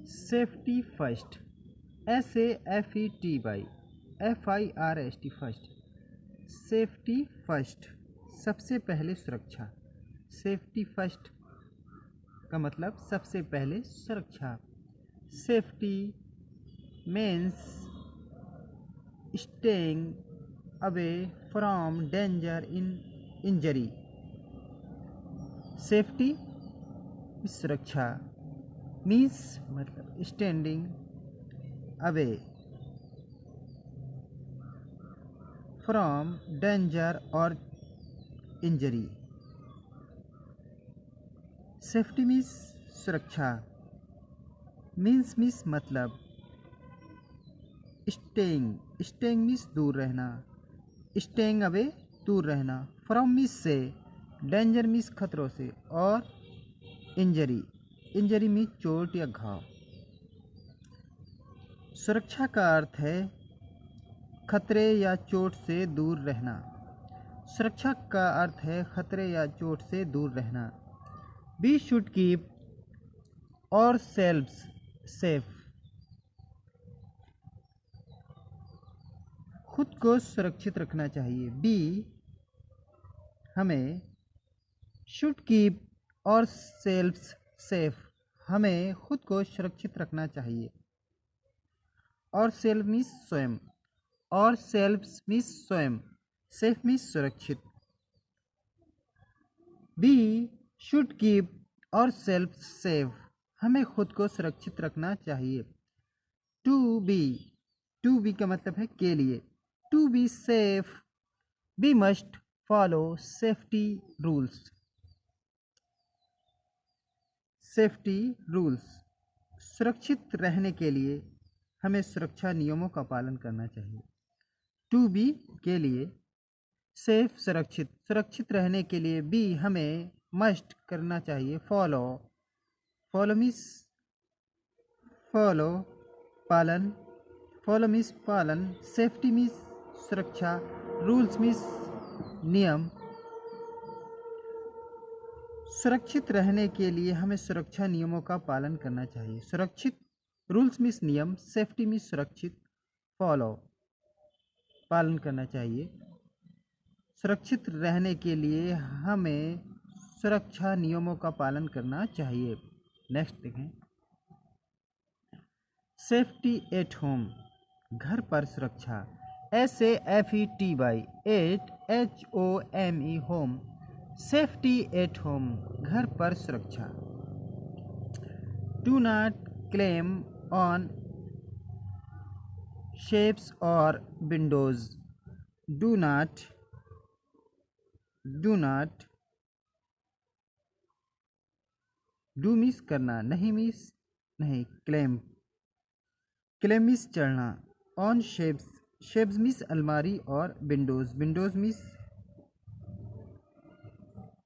Safety first, SAFETY first. Safety first, सबसे पहले सुरक्षा। सेफ्टी फर्स्ट का मतलब सबसे पहले सुरक्षा। Safety means staying away from danger in injury. Safety सुरक्षा मीन्स मतलब स्टैंडिंग अवे फ्रॉम डेंजर और इंजरी। सेफ्टी मीन्स सुरक्षा, मीन्स मतलब स्टेइंग मीन्स दूर रहना, स्टेइंग अवे दूर रहना, फ्रॉम मीन्स से, डेंजर मीन्स खतरों से, और इंजरी मीन्स चोट या घाव। सुरक्षा का अर्थ है खतरे या चोट से दूर रहना। सुरक्षा का अर्थ है खतरे या चोट से दूर रहना। We should keep ourselves safe. खुद को सुरक्षित रखना चाहिए। बी हमें should keep ourselves safe, हमें खुद को सुरक्षित रखना चाहिए। और सेल्फ मीन्स स्वयं, और सेल्फ मीन्स स्वयं, सेफ मीन्स सुरक्षित। बी शुड कीप और सेल्फ सेफ, हमें खुद को सुरक्षित रखना चाहिए। टू बी का मतलब है के लिए। To be safe we must follow safety rules. Safety rules, सुरक्षित रहने के लिए हमें सुरक्षा नियमों का पालन करना चाहिए। टू बी के लिए, सेफ सुरक्षित रहने के लिए, बी हमें मस्ट करना चाहिए, फॉलो मीन्स पालन, सेफ्टी मीन्स सुरक्षा, रूल्स मीन्स नियम। सुरक्षित रहने के लिए हमें सुरक्षा नियमों का पालन करना चाहिए। सुरक्षित, रूल्स मीन्स नियम, सेफ्टी मीन्स सुरक्षित, फॉलो पालन करना चाहिए। सुरक्षित रहने के लिए हमें सुरक्षा नियमों का पालन करना चाहिए। नेक्स्ट देखें, सेफ्टी एट होम, घर पर सुरक्षा। SAFETY home, safety at home, घर पर सुरक्षा। Do not claim on shapes और windows. Do not do means करना, नहीं मीन्स नहीं, क्लेम मीन्स चढ़ना। ऑन शेप्स मीन्स अलमारी, और विंडोज मीन्स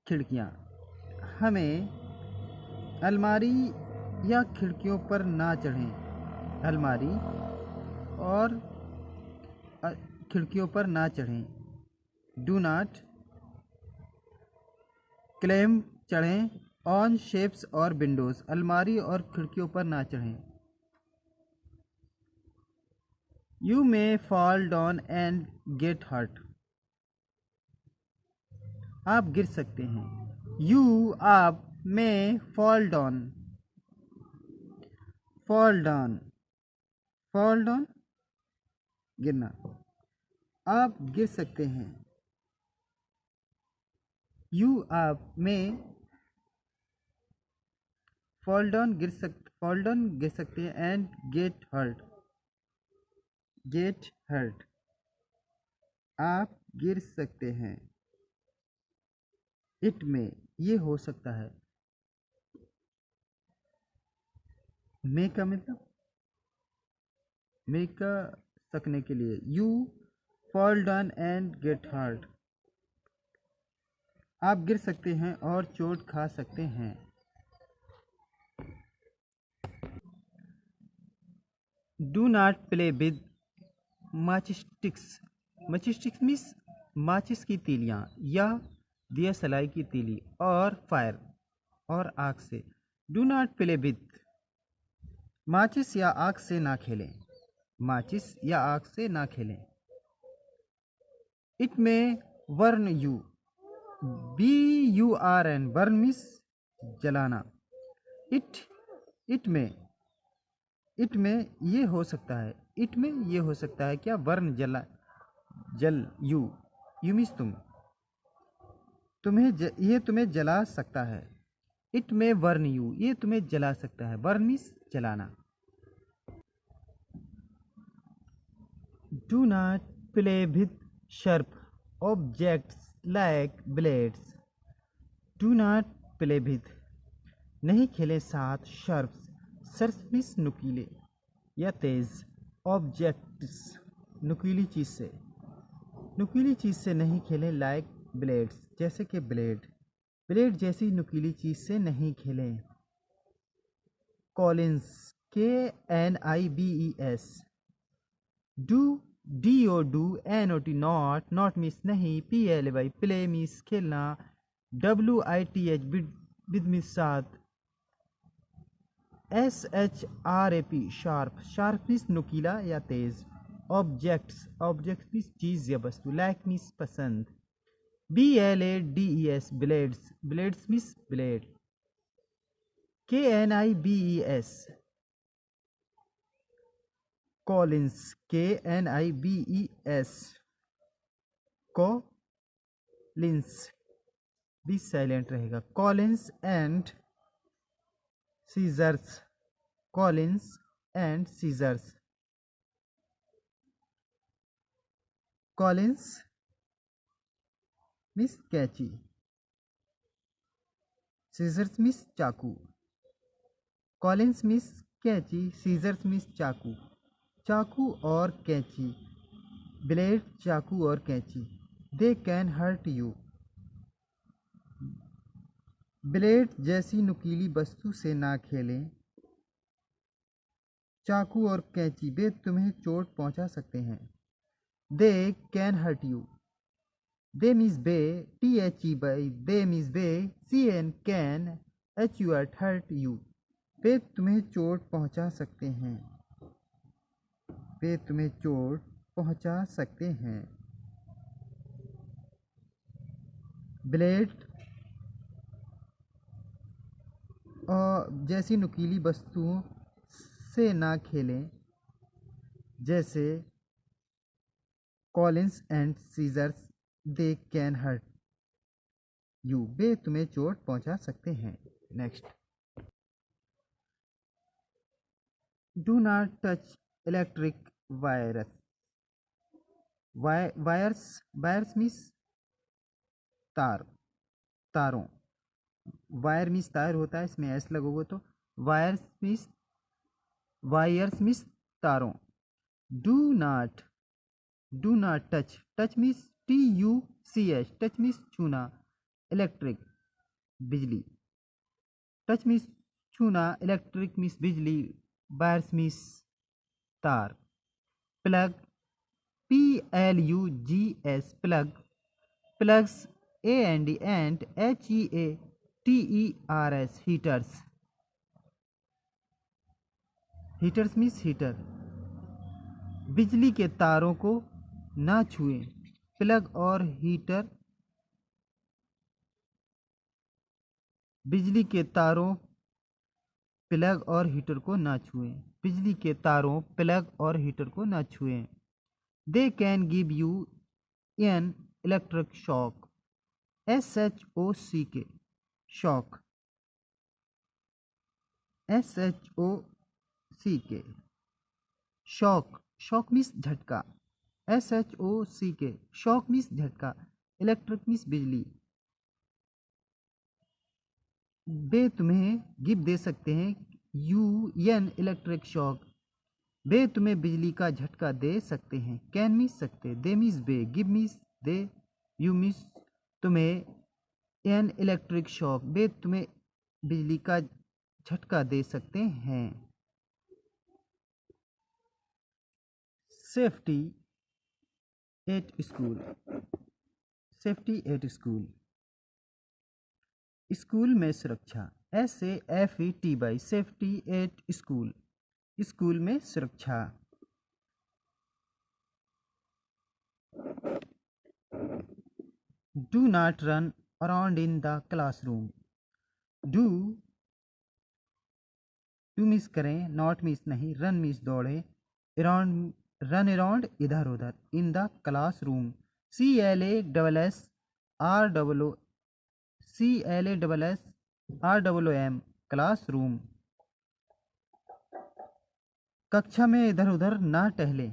खिड़कियाँ। हमें अलमारी या खिड़कियों पर ना चढ़ें, अलमारी और खिड़कियों पर ना चढ़ें। डू नॉट क्लेम चढ़ें, ऑन शेप्स और विंडोज, अलमारी और खिड़कियों पर ना चढ़ें। You may fall down and get hurt, आप गिर सकते हैं। आप में फॉल डाउन गिरना, आप गिर सकते हैं। आप में फॉल डाउन गिर सकते हैं, एंड गेट हर्ट आप गिर सकते हैं। इट में ये हो सकता है। मे का मतलब मे का सकने के लिए। You fall down and get hurt, आप गिर सकते हैं और चोट खा सकते हैं। Do not play with matchsticks means माचिस की तीलियाँ या दिया सलाई की तीली, और फायर और आग से। डू नॉट प्ले विद माचिस या आग से ना खेलें। माचिस या आग से ना खेलें। इट में वर्न यू, BURN, बर्न मीन्स जलाना। इट इट में इट में ये हो सकता है, इट में ये हो सकता है क्या, वर्न जल यू मीन्स ये तुम्हें जला सकता है। इट में वर्न यू, ये तुम्हें जला सकता है, बर्न मीन्स जलाना। Do not play with sharp objects like blades. Do not play with, नहीं खेलें साथ, sharp मीन्स नुकीले या तेज, ऑब्जेक्ट्स नुकीली चीज़ से नहीं खेलें, लाइक ब्लेड्स जैसे कि ब्लेड जैसी नुकीली चीज़ से नहीं खेलें। कॉलिंस, KNIBES, do DO NOT, not means नहीं, PLY प्ले मीन्स खेलना, WITH विद मीन्स साथ, SHARP शार्प मीन्स नुकीला या तेज, ऑब्जेक्ट्स मीन्स चीज़ या वस्तु, लाइक मीन्स पसंद, BLADES blades means blade, KNIBES कॉलिंस, KNIBES कॉलिंस भी साइलेंट रहेगा। कॉलिंस एंड सीजर्स, कॉलिंस एंड सीजर्स, कॉलिंस मीन्स कैंची, सीजर्स मीन्स चाकू। कॉलिंस मीन्स कैंची, सीजर्स मीन्स चाकू, चाकू और कैंची, ब्लेड चाकू और कैंची। दे कैन हर्ट यू, ब्लेड जैसी नुकीली वस्तु से ना खेलें, चाकू और कैंची वे तुम्हें चोट पहुंचा सकते हैं। They can hurt you, they means बे, THE दे मीन्स बे, CN can, HURT hurt you, वे तुम्हें चोट पहुंचा सकते हैं, वे तुम्हें चोट पहुंचा सकते हैं। ब्लेड और जैसी नुकीली वस्तुओं से ना खेलें, जैसे कॉलिंस and scissors, they can hurt you, वे तुम्हें चोट पहुंचा सकते हैं। Next, do not touch electric wires, wires means तारों, वायर मीन्स तार होता है, इसमें एस लगोगे तो वायर्स मीन्स तारों। Do not touch means TUCH, touch means छूना, इलेक्ट्रिक बिजली, टच मीन्स छूना, इलेक्ट्रिक मीन्स बिजली, वायर्स मीन्स तार। Plug, PLUGS plugs, AND HEATERS heaters means heater. बिजली के तारों को ना छुएं, प्लग और हीटर, बिजली के तारों प्लग और हीटर को ना छुएं, बिजली के तारों प्लग और हीटर को ना छुएं। They can give you an electric shock, SHOCK shock, SHOCK shock means झटका, SHOCK शॉक मीन्स झटका, इलेक्ट्रिक मीन्स बिजली। वे तुम्हें गिव दे सकते हैं, UN इलेक्ट्रिक शॉक, वे तुम्हें बिजली का झटका दे सकते हैं। कैन मीन्स सकते, दे मीन्स वे, गिव मीन्स दे, यू मीन्स तुम्हें, एन इलेक्ट्रिक शॉक वे तुम्हें बिजली का झटका दे सकते हैं। Safety at school, safety at school, school में सुरक्षा, SAFETY safety at school, school में सुरक्षा। Do not run around in the classroom. Do टू मिस करें, नॉट मिस नहीं, रन मिस दौड़े, अराउंड रन अराउंड इधर उधर, in the classroom CLASSROOM CLASSROOM classroom. कक्षा में इधर उधर ना टहले,